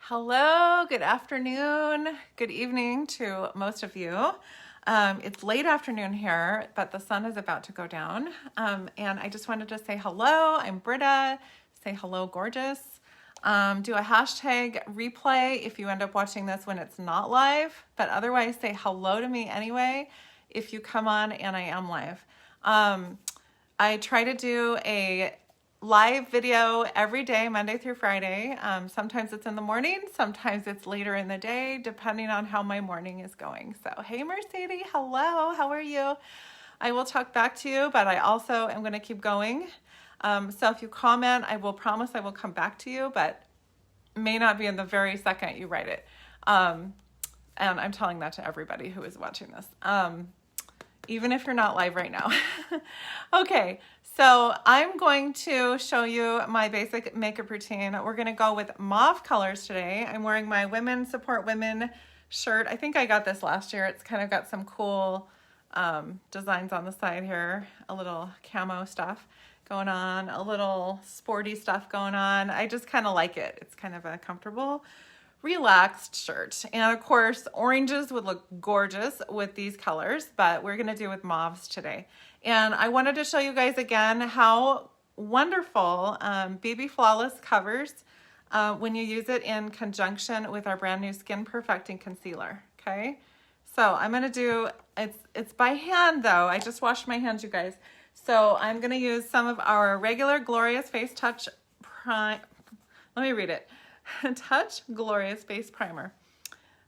Hello, good afternoon, good evening to most of you. It's late afternoon here, but the sun is about to go down. And I just wanted to say hello. I'm Britta. Say hello, gorgeous. Do a hashtag replay if you end up watching this when it's not live, but otherwise say hello to me anyway if you come on and I am live. I try to do a live video every day, Monday through Friday. Sometimes it's in the morning, sometimes it's later in the day, depending on how my morning is going. So, hey Mercedes, hello, how are you? I will talk back to you, but I also am going to keep going. So if you comment, I will promise I will come back to you, but may not be in the very second you write it. And I'm telling that to everybody who is watching this. Even if you're not live right now. Okay, so I'm going to show you my basic makeup routine. We're gonna go with mauve colors today. I'm wearing my Women Support Women shirt. I think I got this last year. It's kind of got some cool designs on the side here, a little camo stuff going on, a little sporty stuff going on. I just kind of like it. It's kind of a comfortable, relaxed shirt. And of course, oranges would look gorgeous with these colors, but we're gonna do with mauves today. And I wanted to show you guys again how wonderful BB Flawless covers when you use it in conjunction with our brand new Skin Perfecting Concealer, okay? So I'm gonna do, it's by hand though. I just washed my hands, you guys. So I'm gonna use some of our regular Glorious Face Touch Prime, let me read it. Touch Glorious Face Primer.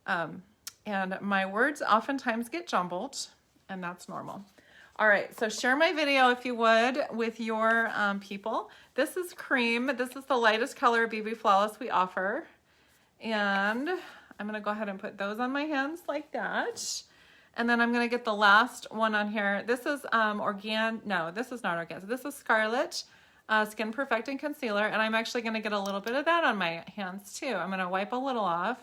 And my words oftentimes get jumbled, and that's normal. All right, so share my video if you would with your people. This is cream. This is the lightest color BB Flawless we offer. And I'm gonna go ahead and put those on my hands like that. And then I'm gonna get the last one on here. This is no, this is not organza. This is Scarlet Skin Perfecting Concealer, and I'm actually going to get a little bit of that on my hands too. I'm going to wipe a little off,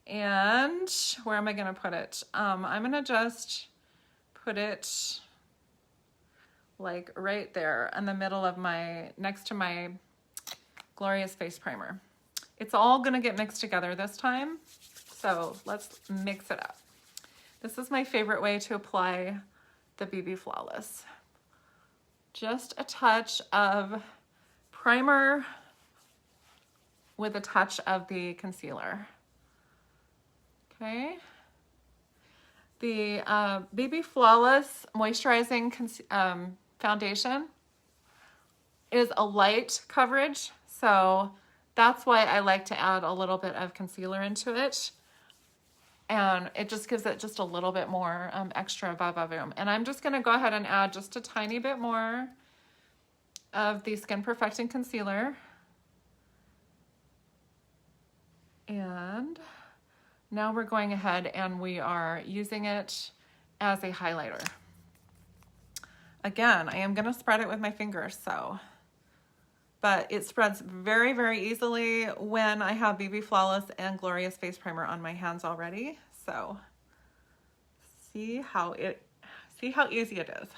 and where am I going to put it? I'm going to just put it like right there in the middle of next to my Glorious Face Primer. It's all going to get mixed together this time, so let's mix it up. This is my favorite way to apply the BB Flawless. Just a touch of primer with a touch of the concealer. Okay. The BB Flawless Moisturizing Foundation is a light coverage, so that's why I like to add a little bit of concealer into it. And it just gives it just a little bit more extra va-va-voom. And I'm just gonna go ahead and add just a tiny bit more of the Skin Perfecting Concealer. And now we're going ahead and we are using it as a highlighter. Again, I am gonna spread it with my fingers, but it spreads very, very easily when I have BB Flawless and Glorious Face Primer on my hands already. So see how easy it is.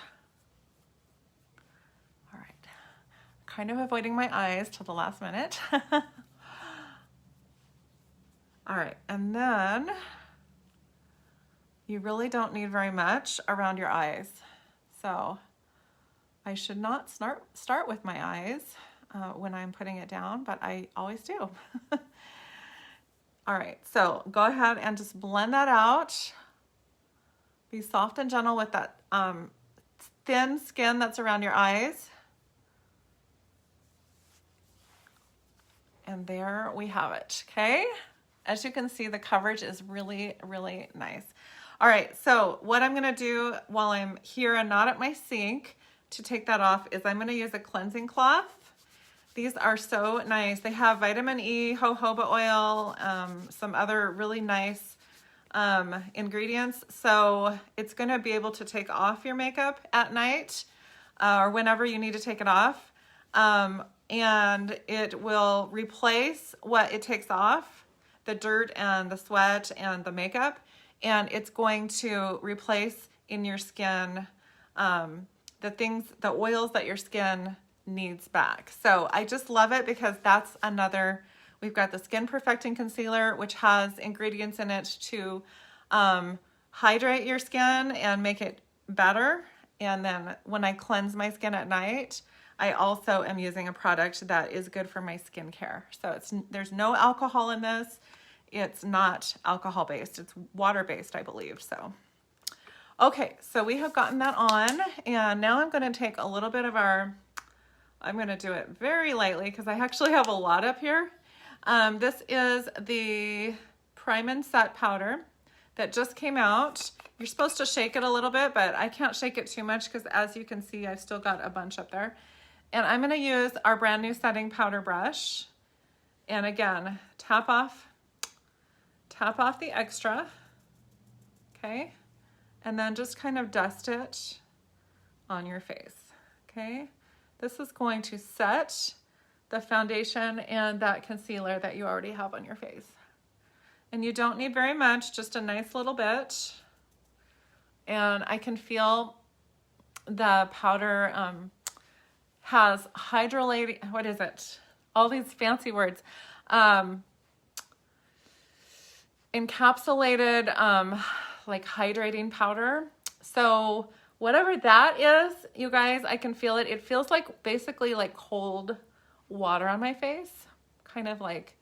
All right, kind of avoiding my eyes till the last minute. All right, and then you really don't need very much around your eyes. So I should not start with my eyes when I'm putting it down, but I always do. All right, so go ahead and just blend that out. Be soft and gentle with that thin skin that's around your eyes. And there we have it, okay? As you can see, the coverage is really, really nice. All right, so what I'm gonna do while I'm here and not at my sink to take that off is I'm gonna use a cleansing cloth. These are so nice. They have vitamin E, jojoba oil, some other really nice ingredients. So it's going to be able to take off your makeup at night or whenever you need to take it off. And it will replace what it takes off, the dirt and the sweat and the makeup. And it's going to replace in your skin the oils that your skin needs back. So I just love it because that's another We've got the Skin Perfecting Concealer, which has ingredients in it to hydrate your skin and make it better. And then when I cleanse my skin at night, I also am using a product that is good for my skincare. So there's no alcohol in this. It's not alcohol based. It's water based, I believe. So, okay, so we have gotten that on, and now I'm going to take a little bit of I'm going to do it very lightly because I actually have a lot up here. This is the Prime and Set powder that just came out. You're supposed to shake it a little bit, but I can't shake it too much because as you can see, I've still got a bunch up there. And I'm going to use our brand new setting powder brush. And again, tap off the extra, okay? And then just kind of dust it on your face, okay? This is going to set the foundation and that concealer that you already have on your face. And you don't need very much, just a nice little bit. And I can feel the powder has hydrolytic, what is it? All these fancy words. Encapsulated like hydrating powder. So whatever that is, you guys, I can feel it. It feels like basically like cold water on my face, kind of like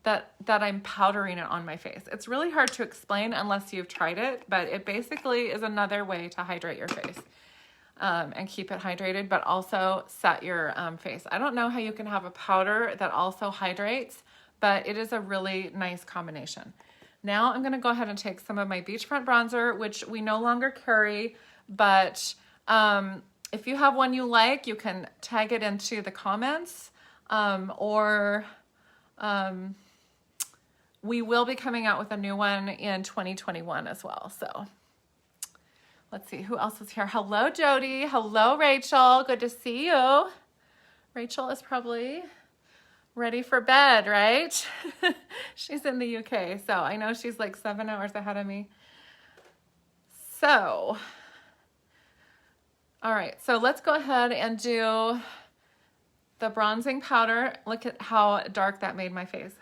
that I'm powdering it on my face. It's really hard to explain unless you've tried it, but it basically is another way to hydrate your face and keep it hydrated, but also set your face. I don't know how you can have a powder that also hydrates, but it is a really nice combination. Now I'm gonna go ahead and take some of my Beachfront bronzer, which we no longer carry, but if you have one you like, you can tag it into the comments, or we will be coming out with a new one in 2021 as well. So let's see who else is here. Hello, Jody. Hello, Rachel. Good to see you. Rachel is probably ready for bed, right? She's in the UK, so I know she's like 7 hours ahead of me. So, all right, so let's go ahead and do the bronzing powder. Look at how dark that made my face.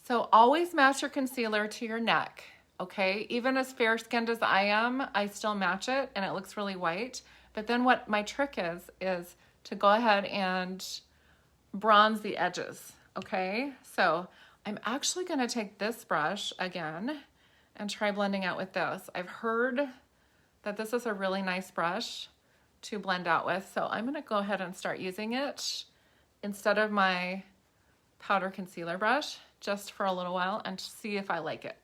So always match your concealer to your neck, okay? Even as fair-skinned as I am, I still match it and it looks really white. But then what my trick is to go ahead and bronze the edges, okay? So I'm actually gonna take this brush again and try blending out with this. I've heard that this is a really nice brush to blend out with, so I'm gonna go ahead and start using it instead of my powder concealer brush just for a little while and see if I like it.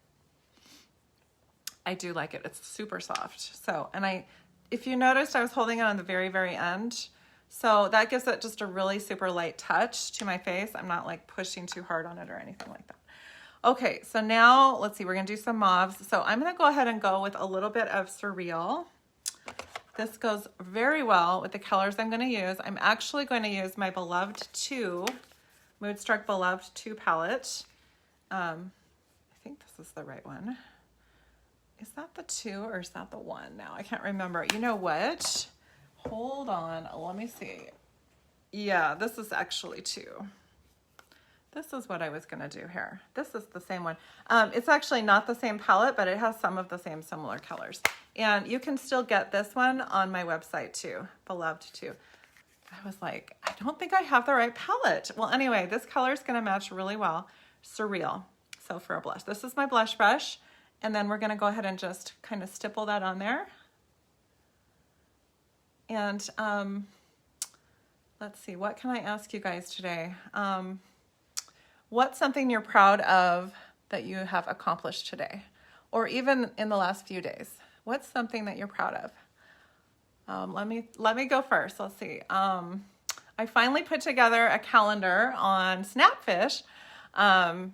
I do like it. It's super soft. So, and if you noticed, I was holding it on the very, very end. So that gives it just a really super light touch to my face. I'm not like pushing too hard on it or anything like that. Okay, so now let's see, we're gonna do some mauves. So I'm gonna go ahead and go with a little bit of Surreal. This goes very well with the colors I'm gonna use. I'm actually going to use my Beloved 2, Moodstruck Beloved 2 palette. I think this is the right one. Is that the 2 or is that the 1 now? I can't remember. You know what? Hold on, let me see. Yeah, this is actually 2. This is what I was gonna do here. This is the same one. It's actually not the same palette, but it has some of the same similar colors. And you can still get this one on my website too, Beloved 2. I was like, I don't think I have the right palette. Well, anyway, this color is gonna match really well. Surreal, so for a blush. This is my blush brush, and then we're gonna go ahead and just kind of stipple that on there. And let's see, what can I ask you guys today? What's something you're proud of that you have accomplished today? Or even in the last few days? What's something that you're proud of? Let me go first. Let's see. I finally put together a calendar on Snapfish. And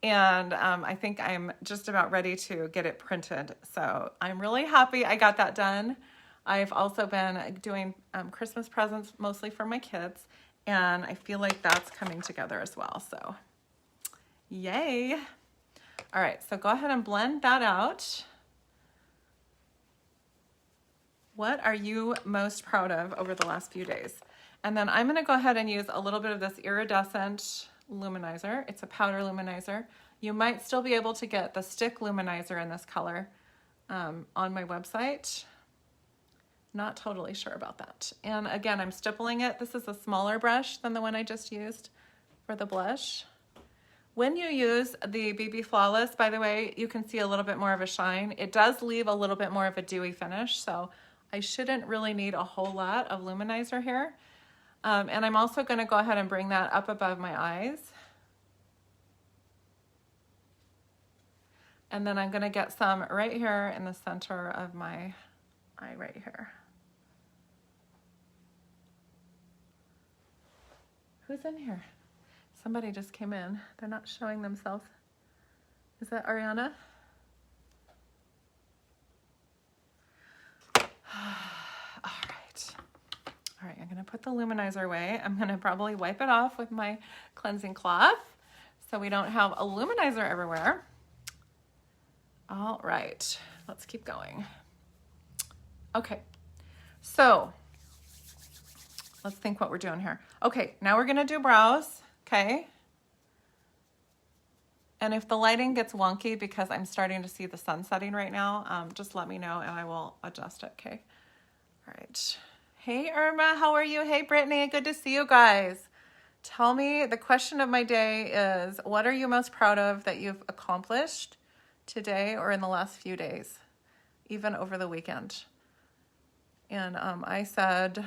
I think I'm just about ready to get it printed. So I'm really happy I got that done. I've also been doing Christmas presents mostly for my kids, and I feel like that's coming together as well. So yay. All right, so go ahead and blend that out. What are you most proud of over the last few days? And then I'm gonna go ahead and use a little bit of this iridescent luminizer. It's a powder luminizer. You might still be able to get the stick luminizer in this color on my website. Not totally sure about that. And again, I'm stippling it. This is a smaller brush than the one I just used for the blush. When you use the BB Flawless, by the way, you can see a little bit more of a shine. It does leave a little bit more of a dewy finish, so I shouldn't really need a whole lot of luminizer here. And I'm also gonna go ahead and bring that up above my eyes. And then I'm gonna get some right here in the center of my eye right here. Who's in here? Somebody just came in. They're not showing themselves. Is that Ariana? All right, I'm gonna put the luminizer away. I'm gonna probably wipe it off with my cleansing cloth so we don't have a luminizer everywhere. All right, let's keep going. Okay, so let's think what we're doing here. Okay, now we're gonna do brows, okay? And if the lighting gets wonky because I'm starting to see the sun setting right now, just let me know and I will adjust it, okay? All right. Hey Irma, how are you? Hey Brittany, good to see you guys. Tell me, the question of my day is, what are you most proud of that you've accomplished today or in the last few days, even over the weekend? And I said,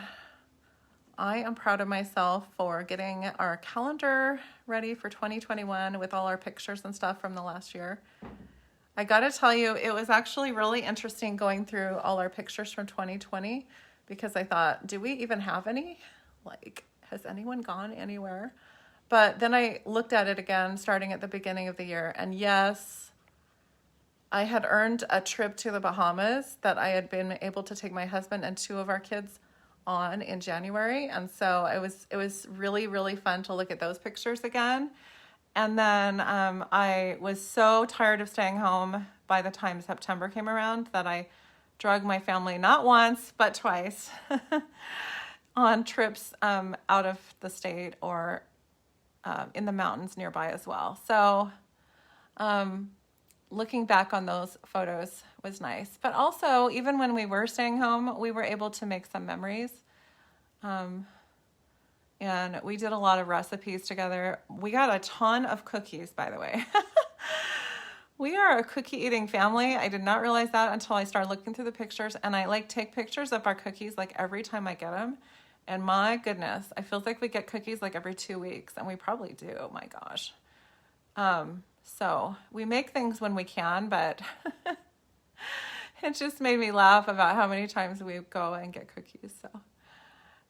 I am proud of myself for getting our calendar ready for 2021 with all our pictures and stuff from the last year. I gotta tell you, it was actually really interesting going through all our pictures from 2020 because I thought, do we even have any? Like, has anyone gone anywhere? But then I looked at it again, starting at the beginning of the year, and yes, I had earned a trip to the Bahamas that I had been able to take my husband and 2 of our kids on in January. And so it was really, really fun to look at those pictures again. And then I was so tired of staying home by the time September came around that I drug my family not once, but twice on trips out of the state or in the mountains nearby as well. So looking back on those photos was nice. But also, even when we were staying home, we were able to make some memories. And we did a lot of recipes together. We got a ton of cookies, by the way. We are a cookie eating family. I did not realize that until I started looking through the pictures, and I take pictures of our cookies like every time I get them. And my goodness, I feel like we get cookies like every 2 weeks, and we probably do. Oh my gosh. So we make things when we can, but it just made me laugh about how many times we go and get cookies.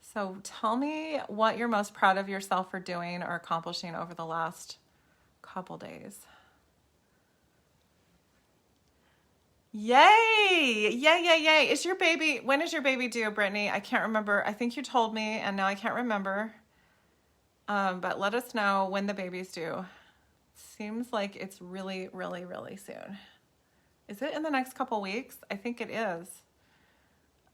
So tell me what you're most proud of yourself for doing or accomplishing over the last couple days. Yay! Yay! Is your baby, when is your baby due, Brittany? I can't remember. I think you told me and now I can't remember. But let us know when the baby's due. Seems like it's really, really, really soon. Is it in the next couple weeks? I think it is.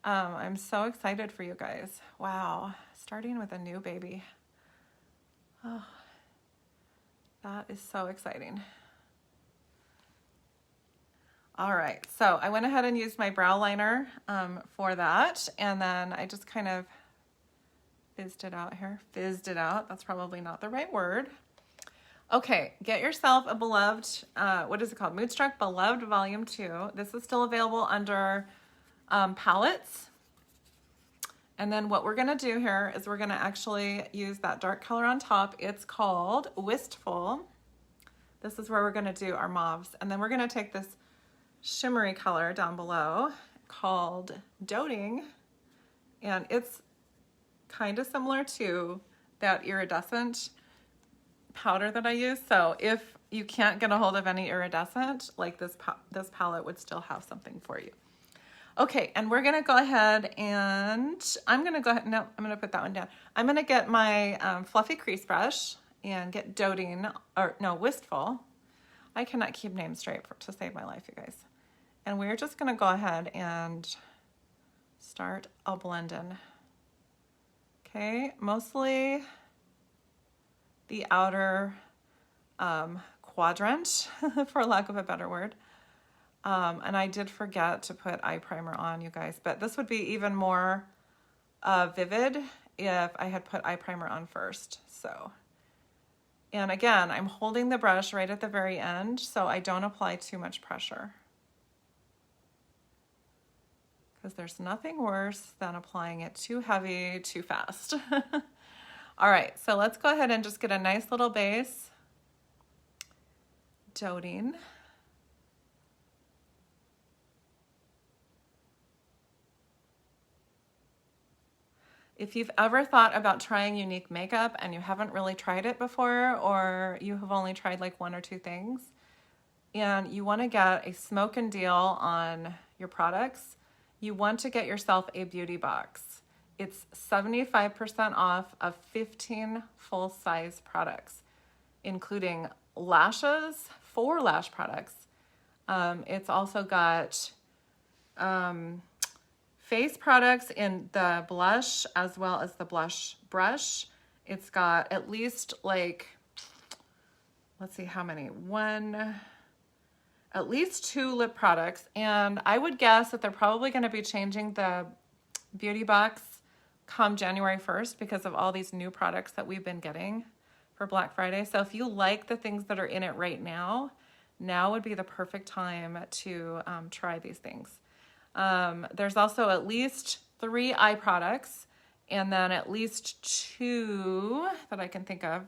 I'm so excited for you guys. Wow, starting with a new baby. Oh, that is so exciting. All right, so I went ahead and used my brow liner for that, and then I just kind of fizzed it out here. Fizzed it out, that's probably not the right word. Okay, get yourself a Beloved, what is it called? Moodstruck Beloved Volume 2. This is still available under palettes. And then what we're gonna do here is we're gonna actually use that dark color on top. It's called Wistful. This is where we're gonna do our mauves. And then we're gonna take this shimmery color down below called Doting. And it's kind of similar to that iridescent powder that I use. So if you can't get a hold of any iridescent, like this palette would still have something for you. Okay, and we're gonna go ahead and I'm gonna put that one down. I'm gonna get my fluffy crease brush and get Doting, or no, Wistful. I cannot keep names straight to save my life, you guys. And we're just gonna go ahead and start a blend in. Okay, mostly the outer quadrant, for lack of a better word. And I did forget to put eye primer on, you guys, but this would be even more vivid if I had put eye primer on first. So, and again, I'm holding the brush right at the very end so I don't apply too much pressure, because there's nothing worse than applying it too heavy, too fast. All right, so let's go ahead and just get a nice little base. Doting. If you've ever thought about trying Younique makeup and you haven't really tried it before, or you have only tried like one or two things, and you want to get a smoke and deal on your products, you want to get yourself a beauty box. It's 75% off of 15 full-size products, including lashes, 4 lash products. It's also got face products in the blush as well as the blush brush. It's got at least like, let's see how many, at least 2 lip products. And I would guess that they're probably going to be changing the beauty box come January 1st because of all these new products that we've been getting for Black Friday. So if you like the things that are in it right now, now would be the perfect time to try these things. There's also at least 3 eye products, and then at least 2 that I can think of,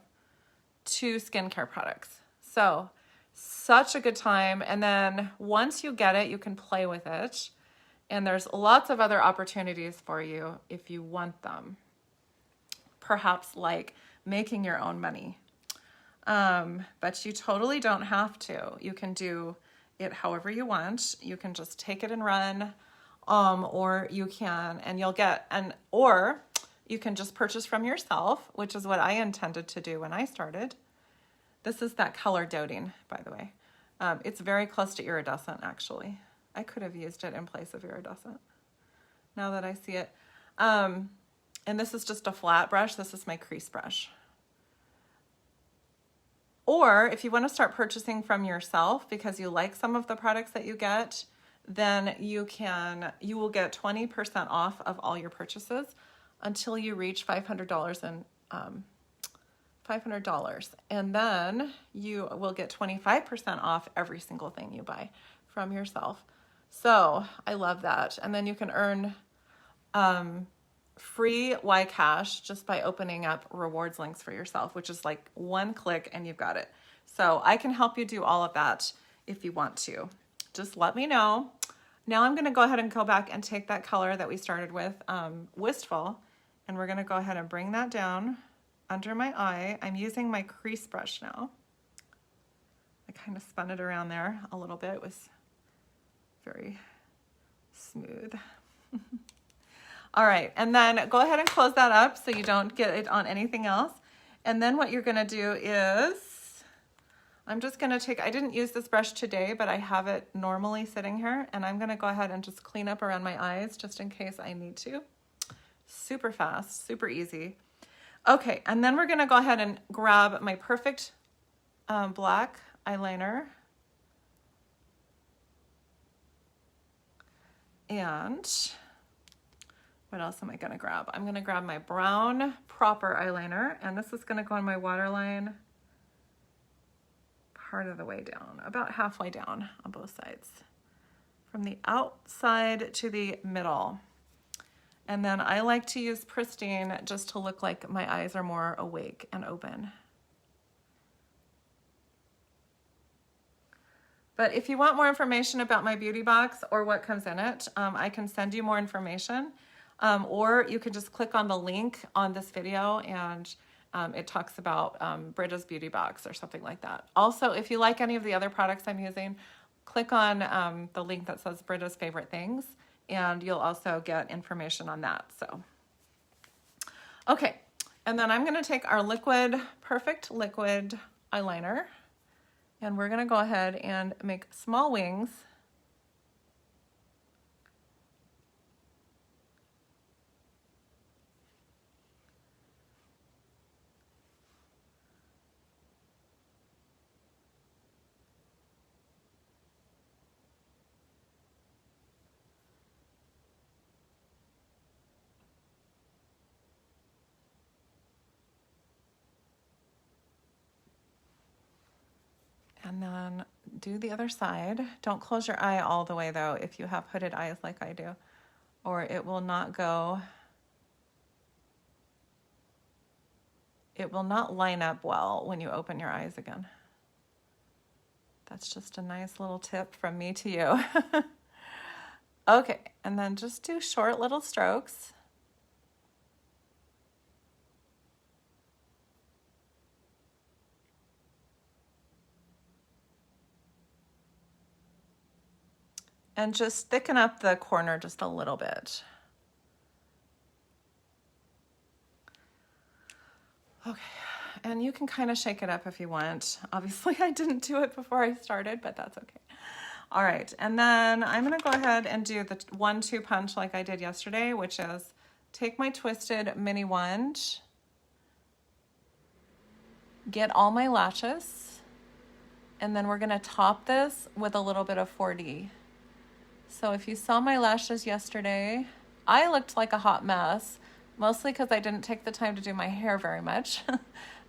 2 skincare products. So such a good time. And then once you get it, you can play with it. And there's lots of other opportunities for you if you want them. Perhaps like making your own money. But you totally don't have to. You can do it however you want. You can just take it and run, or you can, and you'll get, or you can just purchase from yourself, which is what I intended to do when I started. This is that color Doting, by the way. It's very close to iridescent, actually. I could have used it in place of iridescent, now that I see it. And this is just a flat brush. This is my crease brush. Or if you want to start purchasing from yourself because you like some of the products that you get, then you will get 20% off of all your purchases until you reach $500 and then you will get 25% off every single thing you buy from yourself. So I love that. And then you can earn free YCash just by opening up rewards links for yourself, which is like 1 click and you've got it. So I can help you do all of that if you want to. Just let me know. Now I'm going to go ahead and go back and take that color that we started with, Wistful, and we're going to go ahead and bring that down under my eye. I'm using my crease brush now. I kind of spun it around there a little bit. It was very smooth. All right, and then go ahead and close that up so you don't get it on anything else. And then what you're gonna do is, I'm just gonna take, I didn't use this brush today, but I have it normally sitting here, and I'm gonna go ahead and just clean up around my eyes just in case I need to. Super fast, super easy. Okay, and then we're gonna go ahead and grab my perfect black eyeliner. And what else am I gonna grab? I'm gonna grab my brown proper eyeliner, and this is gonna go on my waterline part of the way down, about halfway down on both sides, from the outside to the middle. And then I like to use Pristine just to look like my eyes are more awake and open. But if you want more information about my beauty box or what comes in it, I can send you more information. Or you can just click on the link on this video and it talks about Britta's beauty box or something like that. Also, if you like any of the other products I'm using, click on the link that says Britta's favorite things, and you'll also get information on that. So, okay, and then I'm gonna take our liquid, perfect liquid eyeliner, and we're gonna go ahead and make small wings. And then do the other side. Don't close your eye all the way though if you have hooded eyes like I do, or it will not go, it will not line up well when you open your eyes again. That's just a nice little tip from me to you. Okay, and then just do short little strokes. And just thicken up the corner just a little bit. Okay, and you can kind of shake it up if you want. Obviously, I didn't do it before I started, but that's okay. All right, and then I'm gonna go ahead and do the 1-2 punch like I did yesterday, which is take my twisted mini wand, get all my lashes, and then we're gonna top this with a little bit of 4D. So if you saw my lashes yesterday, I looked like a hot mess, mostly because I didn't take the time to do my hair very much.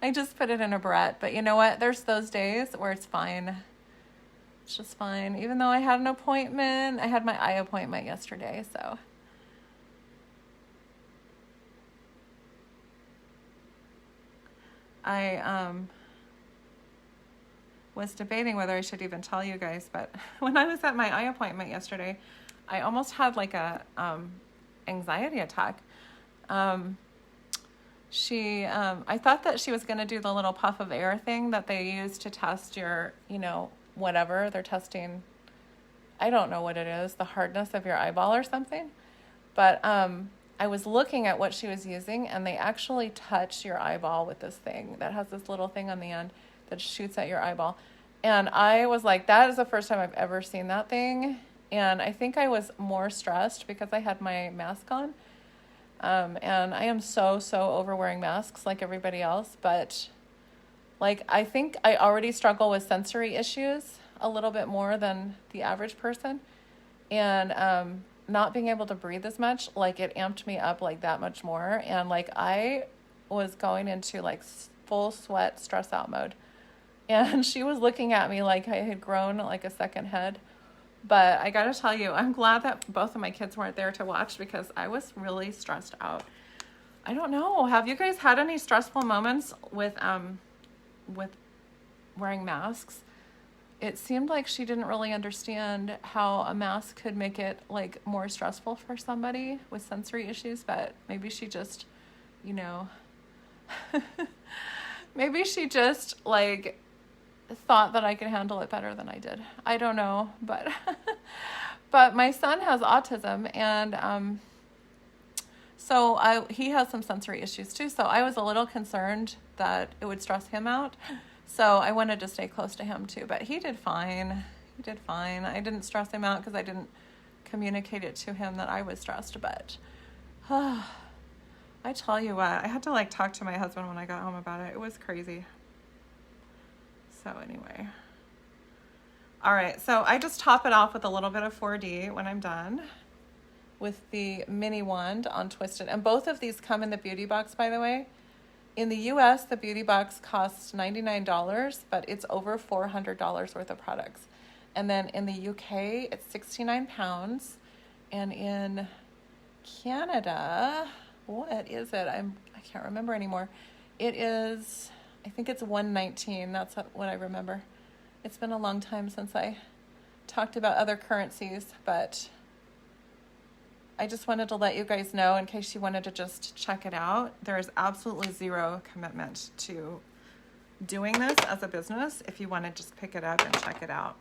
I just put it in a barrette, but you know what? There's those days where it's fine. It's just fine. Even though I had an appointment, I had my eye appointment yesterday, so. I was debating whether I should even tell you guys, but when I was at my eye appointment yesterday, I almost had like a anxiety attack. I thought that she was going to do the little puff of air thing that they use to test your, whatever they're testing. I don't know what it is, the hardness of your eyeball or something. But I was looking at what she was using, and they actually touch your eyeball with this thing that has this little thing on the end that shoots at your eyeball. And I was like, that is the first time I've ever seen that thing. And I think I was more stressed because I had my mask on. And I am so over wearing masks like everybody else. But I think I already struggle with sensory issues a little bit more than the average person. And not being able to breathe as much, it amped me up that much more. And I was going into full sweat stress out mode. And she was looking at me like I had grown a second head. But I gotta tell you, I'm glad that both of my kids weren't there to watch because I was really stressed out. I don't know. Have you guys had any stressful moments with wearing masks? It seemed like she didn't really understand how a mask could make it more stressful for somebody with sensory issues, but maybe she just, maybe she just thought that I could handle it better than I did. I don't know, but but my son has autism, and so he has some sensory issues too. So I was a little concerned that it would stress him out. So I wanted to stay close to him too, but he did fine. He did fine. I didn't stress him out because I didn't communicate it to him that I was stressed, but I tell you what, I had to talk to my husband when I got home about it. It was crazy. So anyway. All right, so I just top it off with a little bit of 4D when I'm done with the mini wand on Twisted. And both of these come in the beauty box, by the way. In the US, the beauty box costs $99, but it's over $400 worth of products. And then in the UK, it's 69 pounds. And in Canada, what is it? I can't remember anymore. It is, I think it's 119. That's what I remember. It's been a long time since I talked about other currencies, but I just wanted to let you guys know in case you wanted to just check it out. There is absolutely zero commitment to doing this as a business if you want to just pick it up and check it out.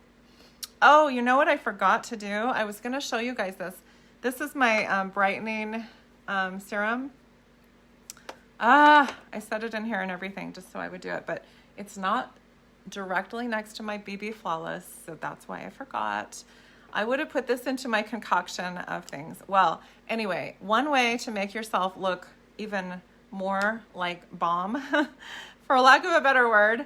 Oh, you know what I forgot to do? I was going to show you guys this. This is my brightening serum. I set it in here and everything just so I would do it, but it's not directly next to my BB Flawless, so that's why I forgot. I would have put this into my concoction of things. Well, anyway, one way to make yourself look even more like bomb, for lack of a better word,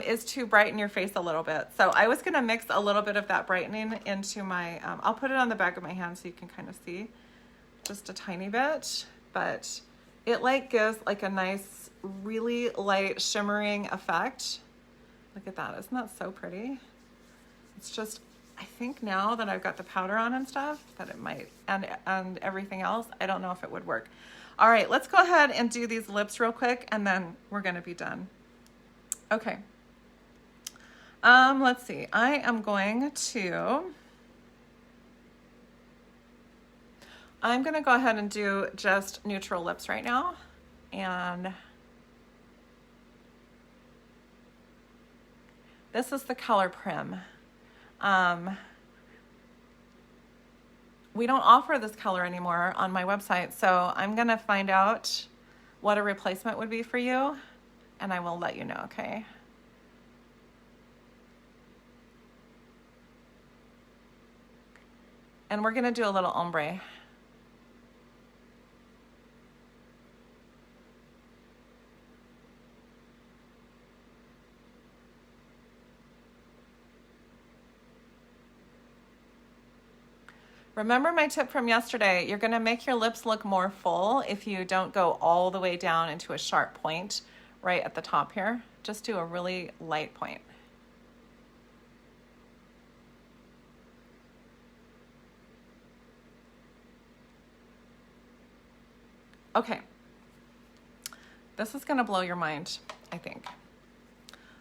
is to brighten your face a little bit. So I was gonna mix a little bit of that brightening into my, I'll put it on the back of my hand so you can kind of see just a tiny bit, but it gives a nice, really light shimmering effect Look at that. Isn't that so pretty? It's just, I think now that I've got the powder on and stuff, that it might, and everything else, I don't know if it would work. All right, let's go ahead and do these lips real quick, and then we're gonna be done. Okay. Let's see. I'm gonna go ahead and do just neutral lips right now. And this is the color Prim. We don't offer this color anymore on my website, so I'm gonna find out what a replacement would be for you, and I will let you know, okay? And we're gonna do a little ombre. Remember my tip from yesterday, you're gonna make your lips look more full if you don't go all the way down into a sharp point right at the top here. Just do a really light point. Okay, this is gonna blow your mind, I think.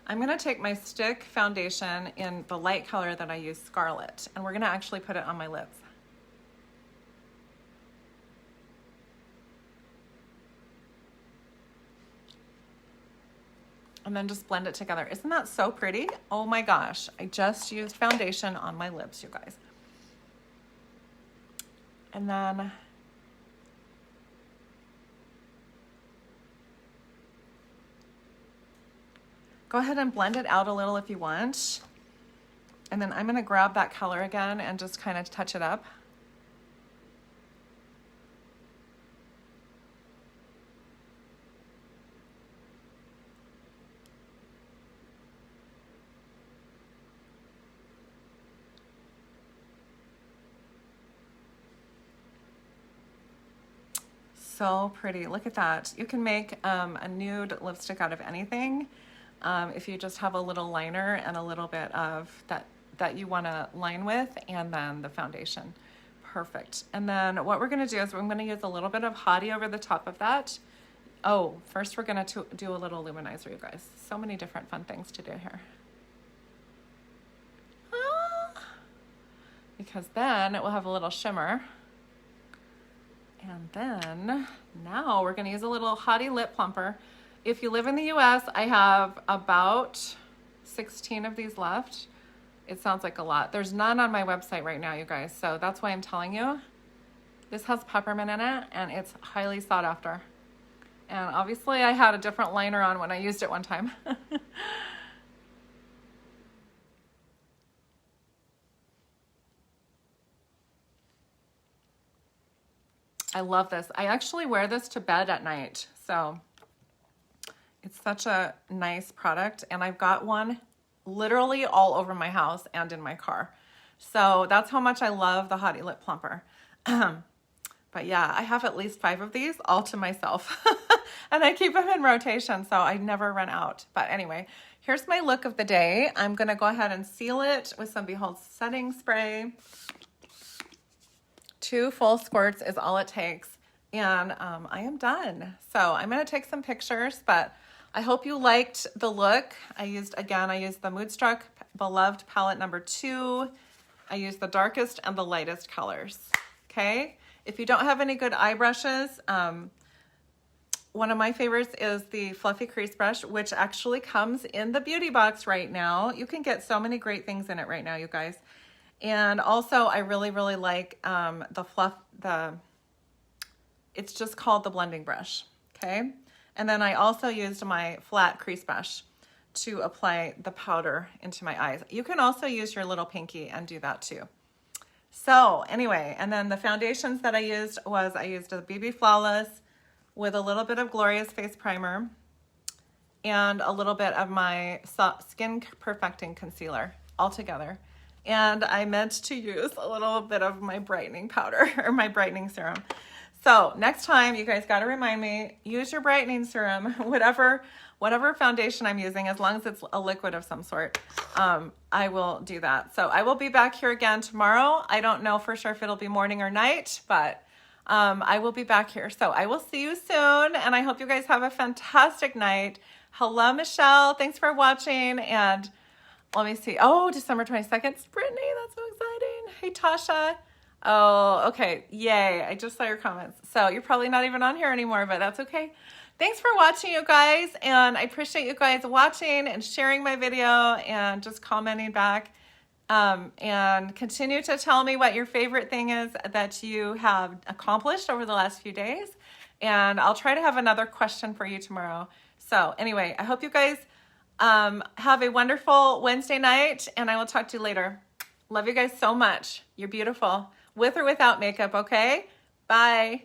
I'm gonna take my stick foundation in the light color that I use, Scarlet, and we're gonna actually put it on my lips. And then just blend it together. Isn't that so pretty? Oh my gosh, I just used foundation on my lips, you guys. And then go ahead and blend it out a little if you want. And then I'm gonna grab that color again and just kind of touch it up. So pretty, look at that. You can make a nude lipstick out of anything. If you just have a little liner and a little bit of that you wanna line with, and then the foundation. Perfect. And then what we're gonna do is I'm gonna use a little bit of Hottie over the top of that. Oh, first we're gonna do a little luminizer, you guys. So many different fun things to do here. Because then it will have a little shimmer. And then now we're gonna use a little Hottie lip plumper. If you live in the US, I have about 16 of these left. It sounds like a lot. There's none on my website right now, you guys, so that's why I'm telling you. This has peppermint in it, and it's highly sought after. And obviously I had a different liner on when I used it one time. I love this. I actually wear this to bed at night, so it's such a nice product, and I've got one literally all over my house and in my car. So that's how much I love the Hottie Lip Plumper. But yeah, I have at least 5 of these all to myself. And I keep them in rotation, so I never run out. But anyway, here's my look of the day. I'm gonna go ahead and seal it with some Behold setting spray. 2 full squirts is all it takes. And I am done. So I'm gonna take some pictures, but I hope you liked the look. I used the Moodstruck Beloved palette number 2. I used the darkest and the lightest colors, okay? If you don't have any good eye brushes, one of my favorites is the Fluffy Crease Brush, which actually comes in the beauty box right now. You can get so many great things in it right now, you guys. And also, I really, really like it's just called the blending brush, okay? And then I also used my flat crease brush to apply the powder into my eyes. You can also use your little pinky and do that too. So anyway, and then the foundations that I used was a BB Flawless with a little bit of Gloria's Face Primer and a little bit of my Skin Perfecting Concealer all together. And I meant to use a little bit of my brightening powder or my brightening serum. So next time, you guys got to remind me, use your brightening serum, whatever foundation I'm using, as long as it's a liquid of some sort, I will do that. So I will be back here again tomorrow. I don't know for sure if it'll be morning or night, but I will be back here. So I will see you soon, and I hope you guys have a fantastic night. Hello, Michelle. Thanks for watching, and let me see. Oh, December 22nd. It's Brittany. That's so exciting. Hey, Tasha. Oh, okay. Yay. I just saw your comments. So you're probably not even on here anymore, but that's okay. Thanks for watching, you guys, and I appreciate you guys watching and sharing my video and just commenting back. And continue to tell me what your favorite thing is that you have accomplished over the last few days. And I'll try to have another question for you tomorrow. So anyway, I hope you guys have a wonderful Wednesday night, and I will talk to you later. Love you guys so much. You're beautiful, with or without makeup, okay? Bye.